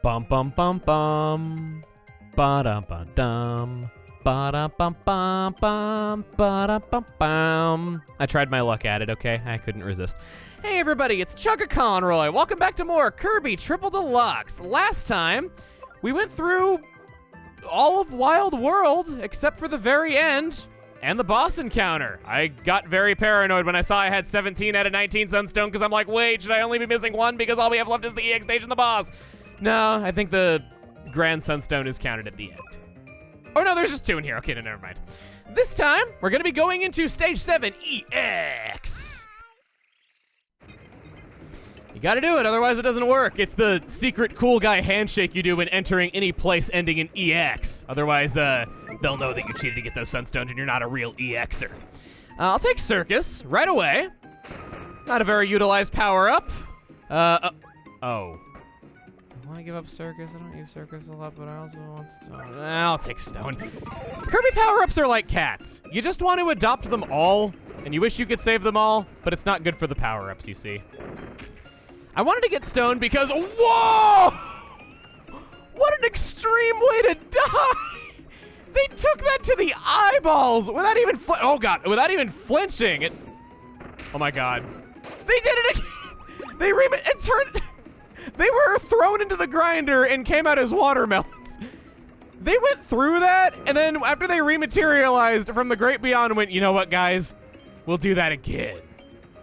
Bum bum bum bum. Ba-dum-ba-dum. Ba-dum-bum-bum-bum. Ba-dum-bum-bum. I tried my luck at it, okay? I couldn't resist. Hey everybody, it's Chugga Conroy. Welcome back to more Kirby Triple Deluxe. Last time, we went through all of Wild World, except for the very end, and the boss encounter. I got very paranoid when I saw I had 17 out of 19 Sunstone, because I'm like, wait, should I only be missing one because all we have left is the EX stage and the boss? No, I think the Grand Sunstone is counted at the end. Oh no, there's just two in here. Okay, no, never mind. This time, we're gonna be going into Stage 7 EX. You gotta do it, otherwise it doesn't work. It's the secret cool guy handshake you do when entering any place ending in EX. Otherwise, they'll know that you cheated to get those Sunstones and you're not a real EXer. I'll take Circus right away. Not a very utilized power-up. Oh. I want to give up Circus. I don't use Circus a lot, but I also want Stone. I'll take Stone. Kirby power-ups are like cats. You just want to adopt them all, and you wish you could save them all, but it's not good for the power-ups, you see. I wanted to get Stone because, whoa! What an extreme way to die! They took that to the eyeballs without even without even flinching. Oh my god. They did it again! It turned... They were thrown into the grinder and came out as watermelons. They went through that, and then after they rematerialized from the great beyond, went, you know what, guys? We'll do that again.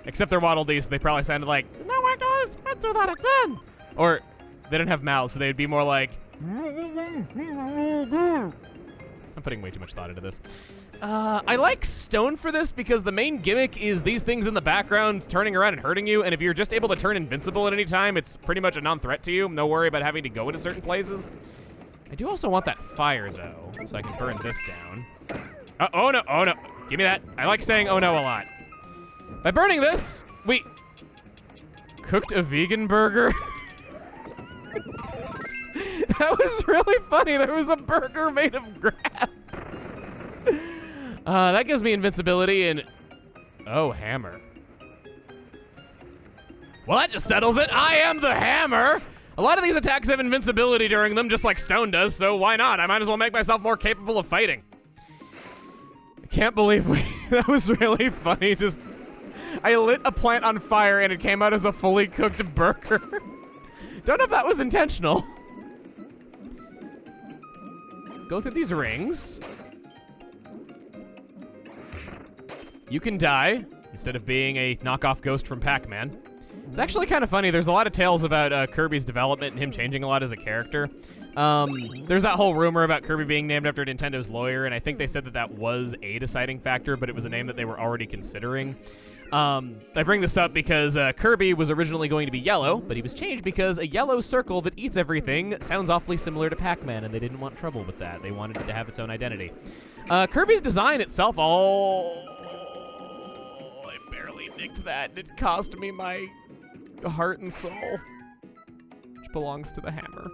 Except they're Waddle Dee, so they probably sounded like, you know what, guys? We'll do that again. Or they didn't have mouths, so they'd be more like, I'm putting way too much thought into this. I like Stone for this because the main gimmick is these things in the background turning around and hurting you, and if you're just able to turn invincible at any time, it's pretty much a non-threat to you. No worry about having to go into certain places. I do also want that fire, though, so I can burn this down. Oh no, oh no. Give me that. I like saying oh no a lot. By burning this, we cooked a vegan burger. That was really funny. There was a burger made of grass. That gives me invincibility and... Oh, hammer. Well, that just settles it. I am the hammer. A lot of these attacks have invincibility during them, just like Stone does, so why not? I might as well make myself more capable of fighting. I can't believe that was really funny. Just... I lit a plant on fire and it came out as a fully cooked burger. Don't know if that was intentional. Go through these rings. You can die instead of being a knockoff ghost from Pac-Man. It's actually kind of funny. There's a lot of tales about Kirby's development and him changing a lot as a character. There's that whole rumor about Kirby being named after Nintendo's lawyer, and I think they said that that was a deciding factor, but it was a name that they were already considering. I bring this up because Kirby was originally going to be yellow, but he was changed because a yellow circle that eats everything sounds awfully similar to Pac-Man, and they didn't want trouble with that. They wanted it to have its own identity. Kirby's design itself, I barely nicked that. It cost me my heart and soul, which belongs to the hammer.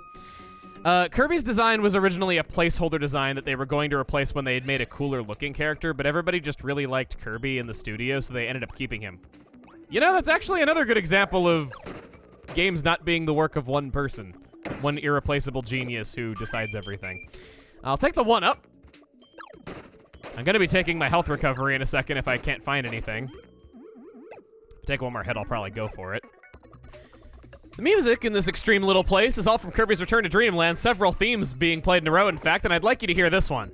Kirby's design was originally a placeholder design that they were going to replace when they had made a cooler looking character, but everybody just really liked Kirby in the studio, so they ended up keeping him. You know, that's actually another good example of games not being the work of one person. One irreplaceable genius who decides everything. I'll take the 1-up. I'm gonna be taking my health recovery in a second if I can't find anything. If I take one more hit, I'll probably go for it. The music in this extreme little place is all from Kirby's Return to Dreamland, several themes being played in a row, in fact, and I'd like you to hear this one.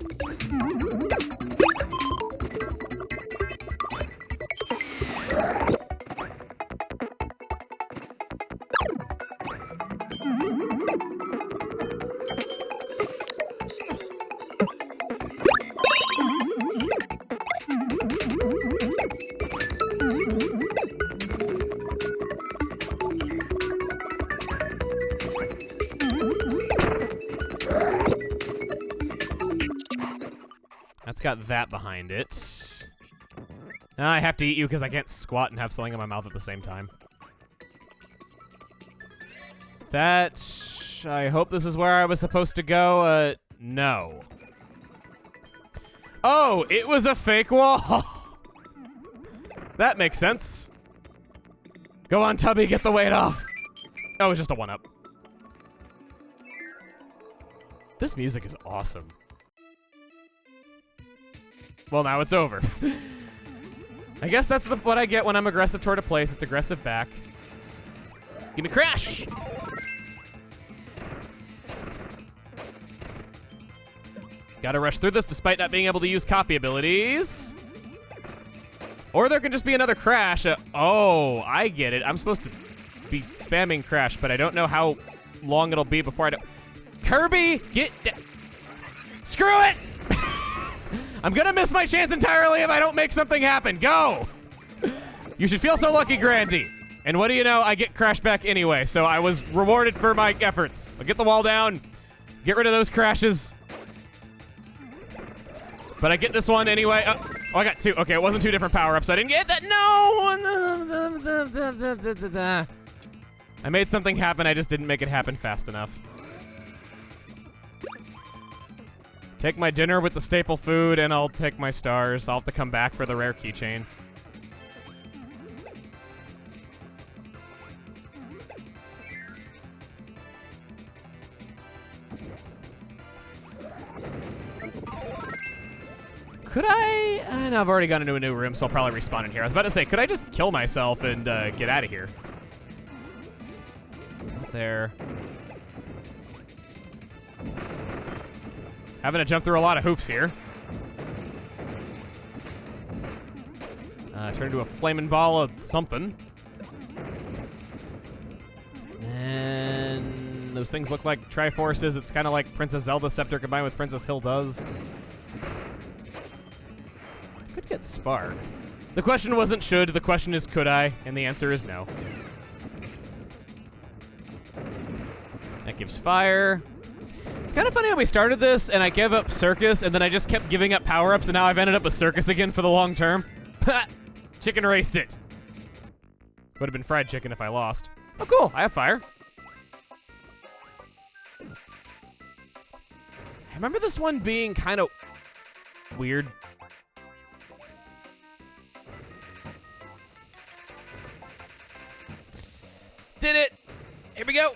That's got that behind it. Now I have to eat you because I can't squat and have something in my mouth at the same time. That... I hope this is where I was supposed to go. No. Oh, it was a fake wall. That makes sense. Go on, Tubby, get the weight off. Oh, it's just a 1-up. This music is awesome. Well, now it's over. I guess that's what I get when I'm aggressive toward a place. It's aggressive back. Give me crash! Gotta rush through this despite not being able to use copy abilities. Or there can just be another crash. Oh, I get it. I'm supposed to be spamming crash, but I don't know how long it'll be before I do. Kirby, get down. Screw it! I'm gonna miss my chance entirely if I don't make something happen. Go! You should feel so lucky, Grandy. And what do you know? I get crashed back anyway, so I was rewarded for my efforts. I'll get the wall down, get rid of those crashes. But I get this one anyway. Oh, I got two. Okay, it wasn't two different power-ups. I didn't get that. No! I made something happen. I just didn't make it happen fast enough. Take my dinner with the staple food, and I'll take my stars. I'll have to come back for the rare keychain. Could I? No, I've already gone into a new room, so I'll probably respawn in here. I was about to say, could I just kill myself and get out of here? There. Having to jump through a lot of hoops here. Turn into a flaming ball of something. And those things look like Triforces. It's kind of like Princess Zelda's scepter combined with Princess Hilda's. I could get Spark. The question wasn't should, the question is could I, and the answer is no. That gives fire. It's kind of funny how we started this, and I gave up Circus, and then I just kept giving up power-ups, and now I've ended up with Circus again for the long term. Chicken raced it. Would have been fried chicken if I lost. Oh, cool. I have fire. I remember this one being kind of weird. Did it. Here we go.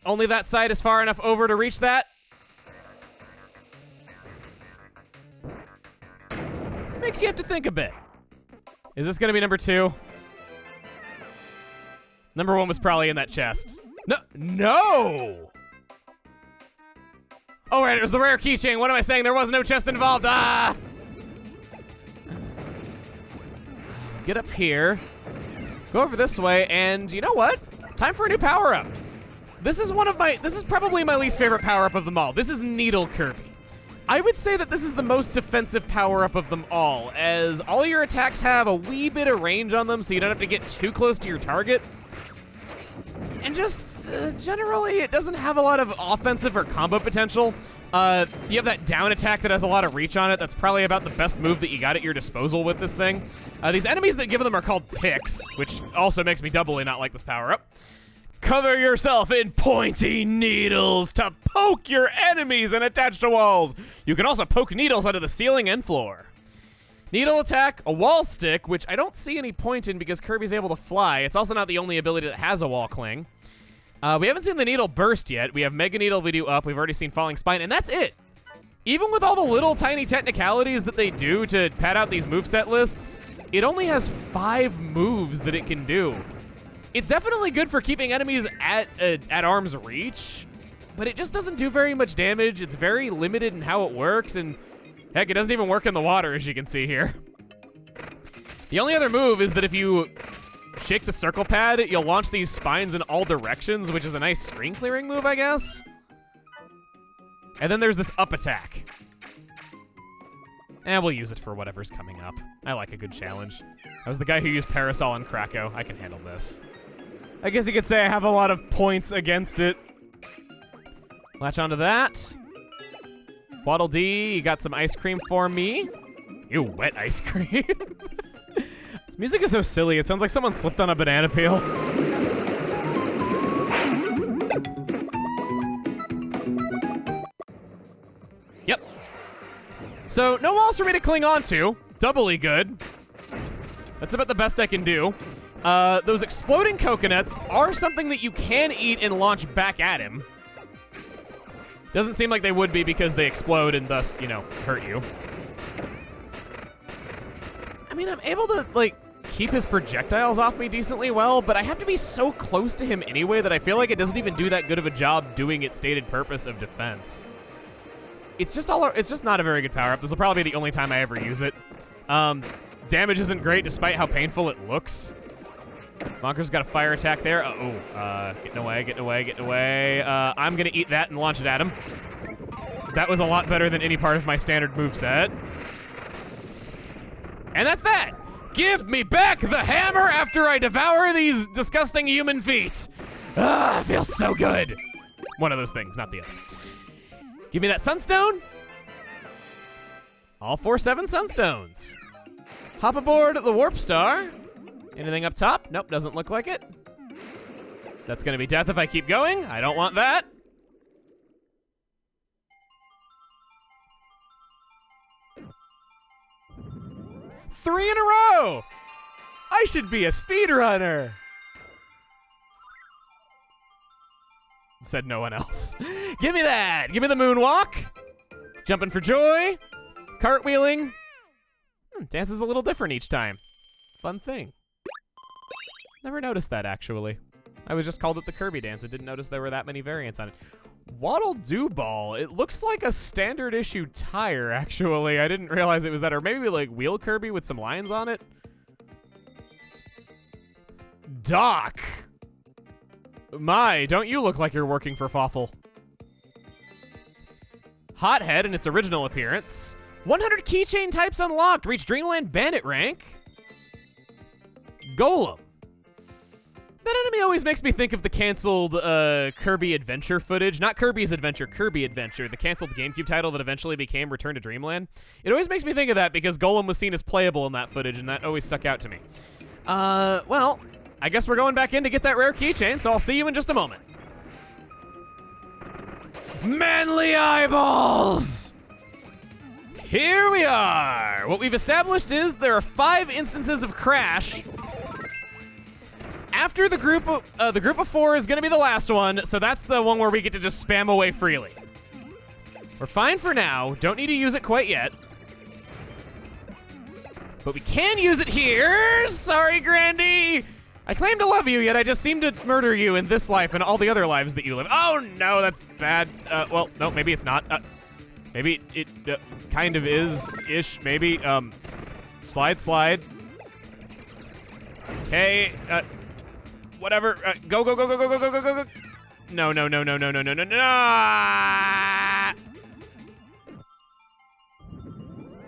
Only that side is far enough over to reach that. Makes you have to think a bit. Is this gonna be number 2? Number 1 was probably in that chest. No, no! Oh, right, it was the rare keychain. What am I saying? There was no chest involved. Ah! Get up here. Go over this way, and you know what? Time for a new power-up. This is probably my least favorite power-up of them all. This is Needle Kirby. I would say that this is the most defensive power-up of them all, as all your attacks have a wee bit of range on them, so you don't have to get too close to your target. And just, generally, it doesn't have a lot of offensive or combo potential. You have that down attack that has a lot of reach on it. That's probably about the best move that you got at your disposal with this thing. These enemies that give them are called ticks, which also makes me doubly not like this power-up. Cover yourself in pointy needles to poke your enemies and attach to walls. You can also poke needles onto the ceiling and floor. Needle attack, a wall stick, which I don't see any point in because Kirby's able to fly. It's also not the only ability that has a wall cling. We haven't seen the needle burst yet. We have Mega Needle Video up. We've already seen Falling Spine, and that's it. Even with all the little tiny technicalities that they do to pad out these moveset lists, it only has 5 moves that it can do. It's definitely good for keeping enemies at arm's reach, but it just doesn't do very much damage. It's very limited in how it works, and heck, it doesn't even work in the water, as you can see here. The only other move is that if you shake the circle pad, you'll launch these spines in all directions, which is a nice screen clearing move, I guess. And then there's this up attack. And we'll use it for whatever's coming up. I like a good challenge. I was the guy who used Parasol in Krakow. I can handle this. I guess you could say I have a lot of points against it. Latch onto that. Waddle Dee, you got some ice cream for me. Ew, wet ice cream. This music is so silly. It sounds like someone slipped on a banana peel. Yep. So, no walls for me to cling on to. Doubly good. That's about the best I can do. Those exploding coconuts are something that you can eat and launch back at him. Doesn't seem like they would be because they explode and thus, you know, hurt you. I mean, I'm able to, like, keep his projectiles off me decently well, but I have to be so close to him anyway that I feel like it doesn't even do that good of a job doing its stated purpose of defense. It's just not a very good power-up. This will probably be the only time I ever use it. Damage isn't great despite how painful it looks. Monker's got a fire attack there. Getting away. I'm gonna eat that and launch it at him. That was a lot better than any part of my standard moveset. And that's that! Give me back the hammer after I devour these disgusting human feet! Ah, it feels so good! One of those things, not the other. Give me that sunstone. All 4/7 sunstones. Hop aboard the warp star. Anything up top? Nope, doesn't look like it. That's gonna be death if I keep going. I don't want that. Three in a row! I should be a speedrunner. Said no one else. Give me that! Give me the moonwalk. Jumping for joy. Cartwheeling. Dances a little different each time. Fun thing. Never noticed that, actually. I was just called it the Kirby dance and didn't notice there were that many variants on it. Waddle Doo Ball. It looks like a standard issue tire, actually. I didn't realize it was that. Or maybe like Wheel Kirby with some lines on it. Doc. My, don't you look like you're working for Fawful. Hothead in its original appearance. 100 keychain types unlocked. Reach Dreamland Bandit rank. Golem. That enemy always makes me think of the canceled Kirby Adventure footage. Not Kirby's Adventure, Kirby Adventure, the canceled GameCube title that eventually became Return to Dreamland. It always makes me think of that because Golem was seen as playable in that footage, and that always stuck out to me. Well, I guess we're going back in to get that rare keychain, so I'll see you in just a moment. Manly eyeballs! Here we are! What we've established is there are 5 instances of Crash. After the group of 4 is gonna be the last one, so that's the one where we get to just spam away freely. We're fine for now, don't need to use it quite yet. But we can use it here! Sorry, Grandy! I claim to love you, yet I just seem to murder you in this life and all the other lives that you live. Oh no, that's bad. Well, no, maybe it's not. Maybe it kind of is-ish, maybe. Slide. Okay, whatever. Go. No.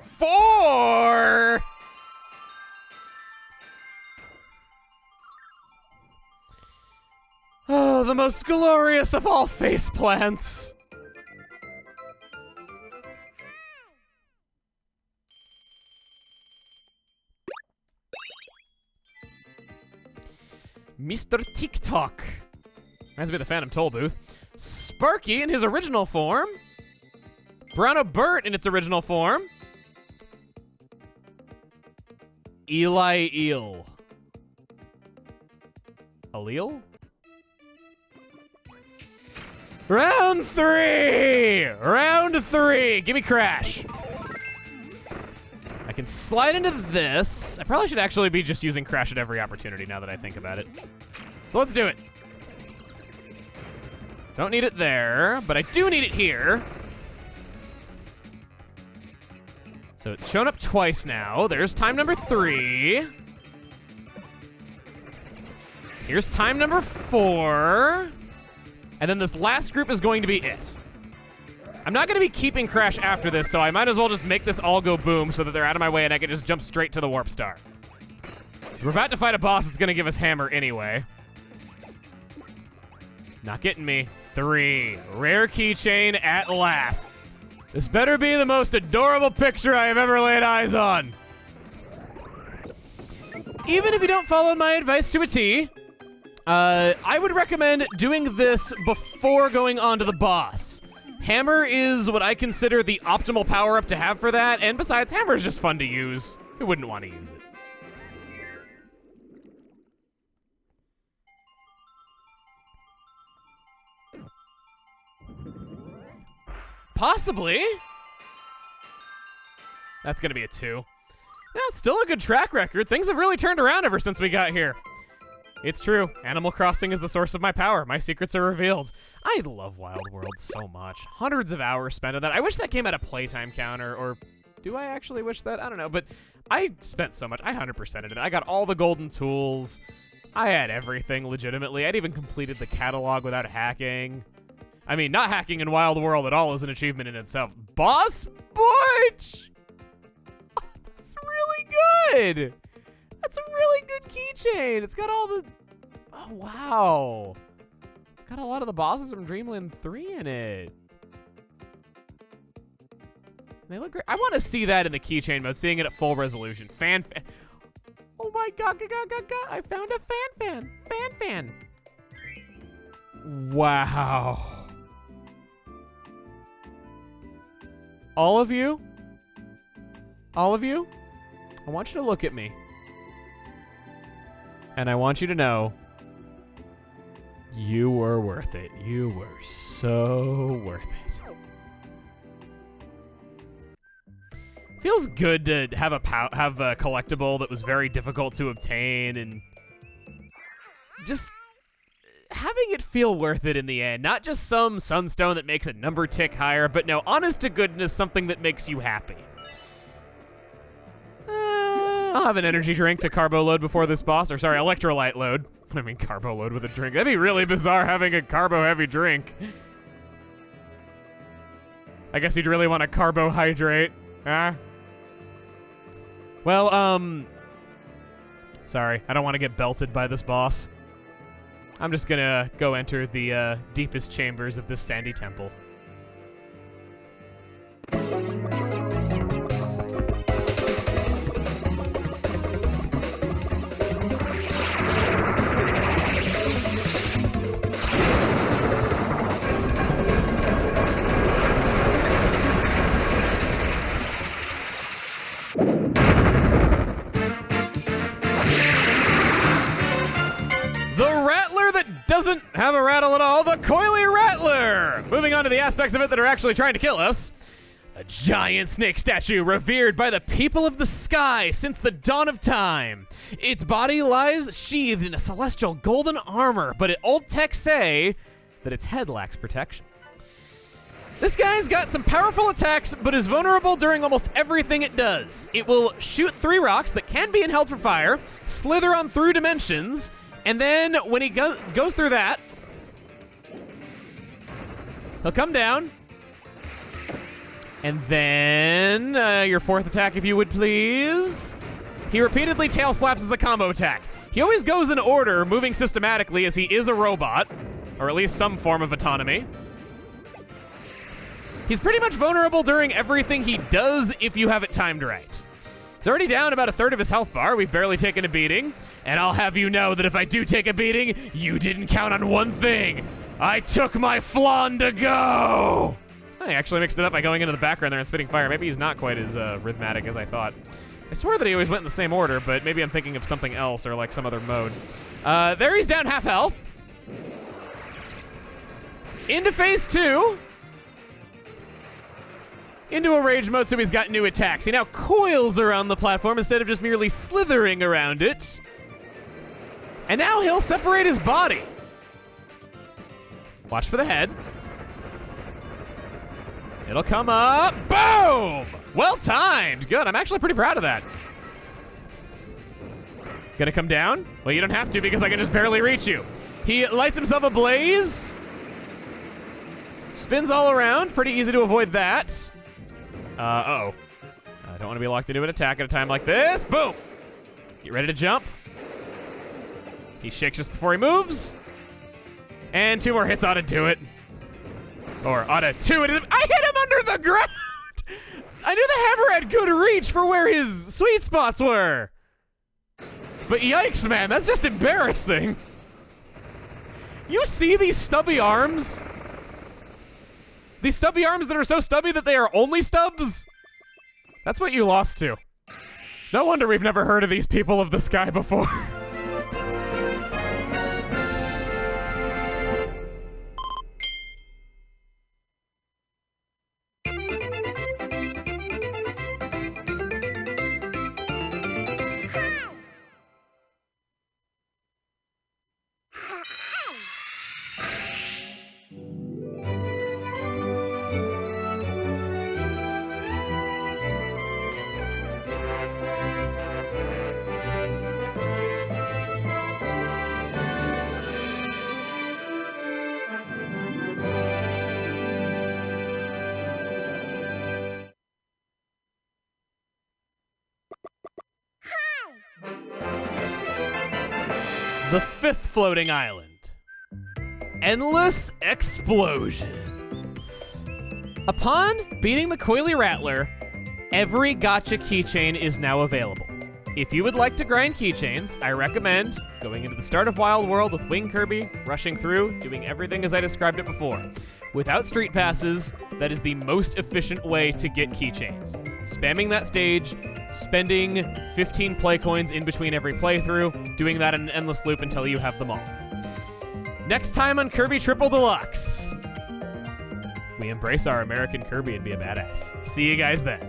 4! Oh, the most glorious of all face plants. Mr. TikTok. Reminds me of the Phantom Toll booth. Sparky in his original form. Browno Burt in its original form. Eli Eel. Allele? Round 3! Round 3! Give me Crash. I can slide into this. I probably should actually be just using Crash at every opportunity now that I think about it. So let's do it. Don't need it there, but I do need it here. So it's shown up twice now. There's time number 3. Here's time number 4. And then this last group is going to be it. I'm not going to be keeping Crash after this, so I might as well just make this all go boom so that they're out of my way and I can just jump straight to the Warp Star. So we're about to fight a boss that's going to give us Hammer anyway. Not getting me. 3. Rare keychain at last. This better be the most adorable picture I have ever laid eyes on. Even if you don't follow my advice to a T, I would recommend doing this before going on to the boss. Hammer is what I consider the optimal power-up to have for that, and besides, Hammer is just fun to use. Who wouldn't want to use it? Possibly. That's gonna be a 2. Yeah, it's still a good track record. Things have really turned around ever since we got here. It's true. Animal Crossing is the source of my power. My secrets are revealed. I love Wild World so much. Hundreds of hours spent on that. I wish that came at a playtime counter, or do I actually wish that? I don't know, but I spent so much. I 100%ed it. I got all the golden tools. I had everything legitimately. I'd even completed the catalog without hacking. I mean, not hacking in Wild World at all is an achievement in itself. Boss Butch! Oh, that's really good! That's a really good keychain. It's got all the... Oh, wow. It's got a lot of the bosses from Dreamland 3 in it. They look great. I want to see that in the keychain mode, seeing it at full resolution. Oh my god, I found a fan. Wow. All of you, I want you to look at me. And I want you to know, you were worth it. You were so worth it. Feels good to have a collectible that was very difficult to obtain, and just having it feel worth it in the end. Not just some sunstone that makes a number tick higher, but no, honest to goodness, something that makes you happy. I'll have an energy drink to carbo load before this boss, or sorry, electrolyte load. I mean carbo load with a drink. That'd be really bizarre having a carbo heavy drink. I guess you'd really want to carbohydrate, huh? Well, sorry, I don't want to get belted by this boss. I'm just gonna go enter the deepest chambers of this sandy temple. Doesn't have a rattle at all, the Coily Rattler! Moving on to the aspects of it that are actually trying to kill us. A giant snake statue revered by the people of the sky since the dawn of time. Its body lies sheathed in a celestial golden armor, but old techs say that its head lacks protection. This guy's got some powerful attacks, but is vulnerable during almost everything it does. It will shoot 3 rocks that can be inhaled for fire, slither on through dimensions, and then when he goes through that, he'll come down. And then your 4th attack, if you would please. He repeatedly tail slaps as a combo attack. He always goes in order, moving systematically as he is a robot, or at least some form of autonomy. He's pretty much vulnerable during everything he does if you have it timed right. He's already down about 1/3 of his health bar. We've barely taken a beating. And I'll have you know that if I do take a beating, you didn't count on one thing. I took my flan to go. I actually mixed it up by going into the background there and spitting fire. Maybe he's not quite as rhythmic as I thought. I swear that he always went in the same order, but maybe I'm thinking of something else or like some other mode. There he's down half health. Into phase 2. Into a rage mode, so he's got new attacks. He now coils around the platform instead of just merely slithering around it. And now he'll separate his body. Watch for the head. It'll come up. Boom! Well timed. Good. I'm actually pretty proud of that. Gonna come down? Well, you don't have to because I can just barely reach you. He lights himself ablaze. Spins all around. Pretty easy to avoid that. Uh-oh. I don't want to be locked into an attack at a time like this. Boom! Get ready to jump. He shakes just before he moves. And 2 more hits ought to do it. Or ought to 2 it is. I hit him under the ground! I knew the hammer had good reach for where his sweet spots were. But yikes, man, that's just embarrassing. You see these stubby arms? These stubby arms that are so stubby that they are only stubs? That's what you lost to. No wonder we've never heard of these people of the sky before. The 5th floating island. Endless Explosions. Upon beating the Coily Rattler, every gotcha keychain is now available. If you would like to grind keychains, I recommend going into the start of Wild World with Wing Kirby, rushing through, doing everything as I described it before. Without street passes, that is the most efficient way to get keychains. Spamming that stage, spending 15 play coins in between every playthrough, doing that in an endless loop until you have them all. Next time on Kirby Triple Deluxe, we embrace our American Kirby and be a badass. See you guys then.